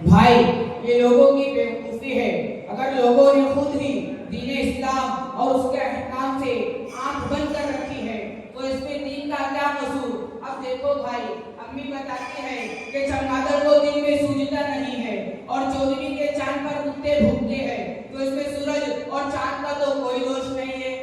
بھائی یہ لوگوں کی بیوقوفی ہے. اگر لوگوں نے خود ہی دین اسلام اور اس کے احکام سے آنکھ بند کر رکھی ہے تو اس میں دین کا کیا قصور؟ اب دیکھو بھائی، امی بتاتی ہے کہ چمگادڑ کو دن میں سوجتا نہیں ہے اور 14ویں کے چاند پر کتے بھوکتے ہیں، تو اس میں سورج اور چاند کا تو کوئی دوش نہیں ہے.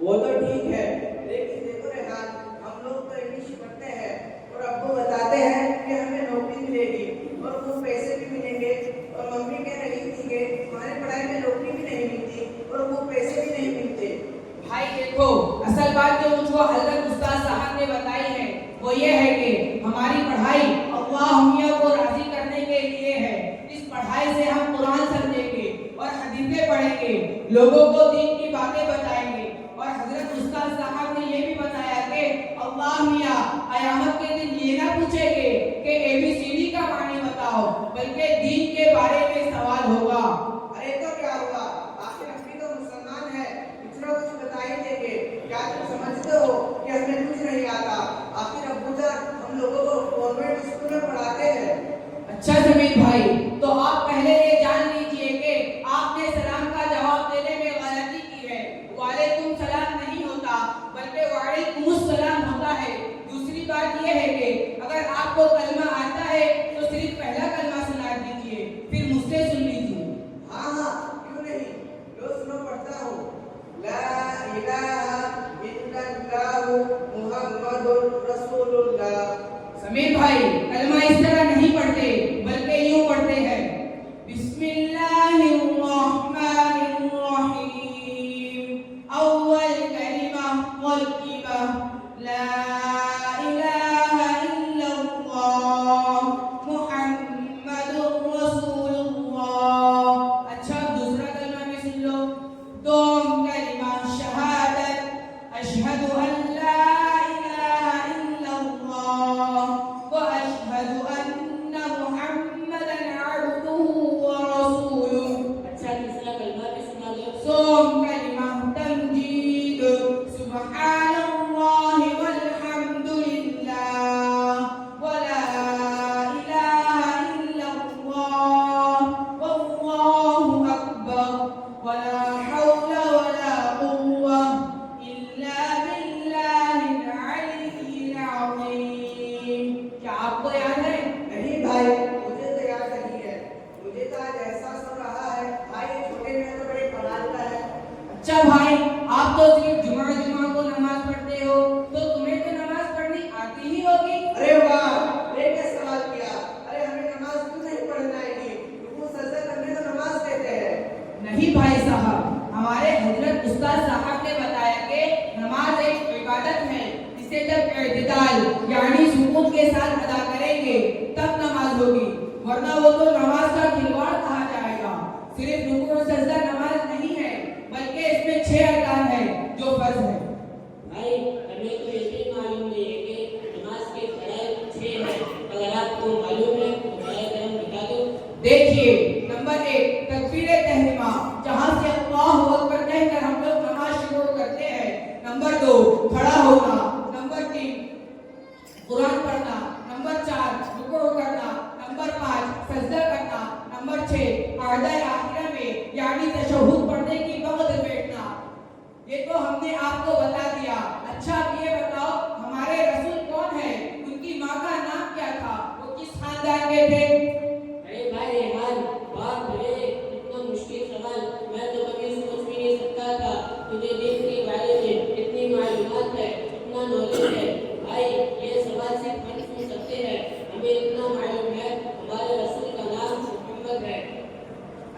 وہ تو ٹھیک ہے، لیکن دیکھو ریحان، ہم لوگ تو انگلش پڑھتے ہیں اور ابو بتاتے ہیں کہ ہمیں نوکری ملے گی اور خوب پیسے بھی ملیں گے، اور ممی کہہ رہی تھی کہ ہماری پڑھائی میں نوکری بھی نہیں ملتی اور خوب پیسے بھی نہیں ملتے. بھائی دیکھو، اصل بات جو مجھ کو حضرت استاد صاحب نے بتائی ہے وہ یہ ہے کہ ہماری پڑھائی اللہ میاں کو راضی کرنے کے لیے ہے. اس پڑھائی سے ہم قرآن سمجھیں گے اور حدیثیں پڑھیں گے، لوگوں کو دین کی باتیں بتائیں گے. اور حضرت استاد صاحب نے یہ بھی بتایا کہ اللہ میاں قیامت کے دن یہ نہ پوچھیں گے کہ ABCD کا معنی بتاؤ، بلکہ دین کے بارے میں سوال ہوگا. ارے تو کیا ہوا، آخر ہم بھی تو مسلمان ہیں، کچھ بتا ہی دیں گے. کیا تم سمجھتے ہو کہ ہمیں کچھ نہیں آتا؟ آخر ابو جان ہم لوگوں کو گورنمنٹ اسکول میں پڑھاتے ہیں. اچھا جمیل بھائی، تو آپ پہلے یہ جان لیجئے کہ آپ نے سلام کا جواب دینے میں غلطی کی ہے. وعلیکم سلام نہیں ہوتا بلکہ وعلیکم السلام ہوتا ہے. دوسری بات یہ ہے کہ اگر آپ کو کلمہ آتا ہے تو صرف پہلا کلمہ سنا دیجئے، پھر مجھ سے سن لیجئے. ہاں کیوں نہیں، لو سنو پڑھتا ہوں. لا الہ الا اللہ محمد رسول اللہ. سمیر بھائی، کلمہ اس طرح نہیں پڑھتے بلکہ یوں پڑھتے ہیں، بسم اللہ الرحمن الرحیم. اول کلمہ والقیمہ لا الہ الا اللہ محمد رسول اللہ. اچھا دوسرا کلمہ بھی سن لو. دوم کلمہ شہادت، اشہد ان لا الہ الا اللہ واشہد ان محمدا عبدہ ورسولہ. اچھا تیسرا کلمہ بھی سنا دو. سوم کلمہ تمجید، سبحان اللہ والحمد للہ ولا الہ الا اللہ واللہ اکبر ولا حول ولا قوة الا باللہ العلی العظیم. کیا آپ کو یاد ہے؟ نہیں بھائی، مجھے تو یاد نہیں ہے. مجھے تو آج احساس ہو رہا ہے بھائی یہ چھوٹے میں تو بڑے کمال کا ہے. اچھا بھائی، آپ تو صرف جمعہ کو نماز پڑھتے ہو تو تمہیں تو نماز پڑھنی آتی ہی ہوگی. ارے واہ، یہ کیا سوال کیا. ارے ہمیں نماز کیوں نہیں پڑھنا آئے گی؟ رکوع سجدہ کرنے تو نماز کہتے ہیں. نہیں بھائی صاحب، ہمارے حضرت استاد صاحب نے بتایا کہ نماز ایک عبادت ہے، اسے جب اعتدال یعنی سکون کے ساتھ ادا کریں گے تب نماز ہوگی، ورنہ وہ تو نماز کا کھلواڑ کہا جائے گا. صرف رکوع اور سجدہ نماز نہیں ہے بلکہ اس میں 6 ارکان ہیں جو فرض ہے. بھائی ہمیں تو یہ بھی معلوم نہیں ہے کہ نماز کے فرائض 6 ہیں. اگر آپ کو معلوم ہے تو براہ کرم بتا دو. دیکھیے، نمبر 1 تکبیر تحریمہ، جہاں سے اللہ اکبر کہہ کر ہم لوگ نماز شروع کرتے ہیں. نمبر 2 کھڑا ہونا. نمبر 3 قرآن پڑھنا. نمبر 4 رکوع کرنا. نمبر 5 سجدہ کرنا. نمبر 6 قعدہ آخرہ میں یعنی تشہد پڑھنے کی وقت بیٹھنا. یہ تو ہم نے آپ کو بتا دیا. اچھا اب یہ بتاؤ ہمارے رسول کون ہے، ان کی ماں کا نام کیا تھا، وہ کس خاندان کے تھے؟ ارے بھائی ریحان، باپ رے اتنا مشکل سوال میں تو کبھی سوچ بھی نہیں سکتا تھا. تجھے دین کے بارے میں اتنی معلومات ہے، اتنا نالج ہے. بھائی یہ سوال صرف ہم سن سکتے ہیں. ہمیں اتنا معلوم ہے ہمارے رسول کا نام محمد ہے.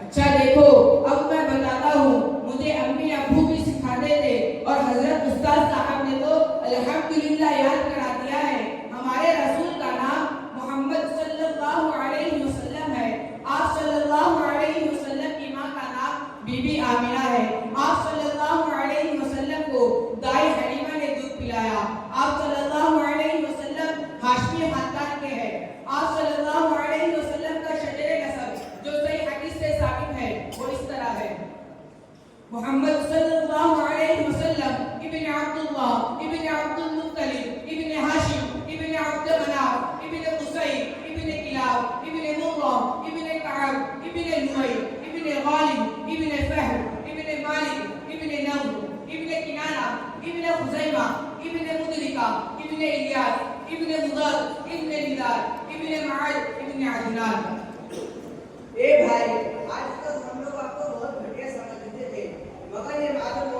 اچھا دیکھو، اب میں بتاتا ہوں. مجھے امی ابو بھی سکھاتے تھے اور حضرت استاد صاحب نے تو الحمدللہ یاد کرا دیا ہے. ہمارے رسول کا نام محمد صلی اللہ علیہ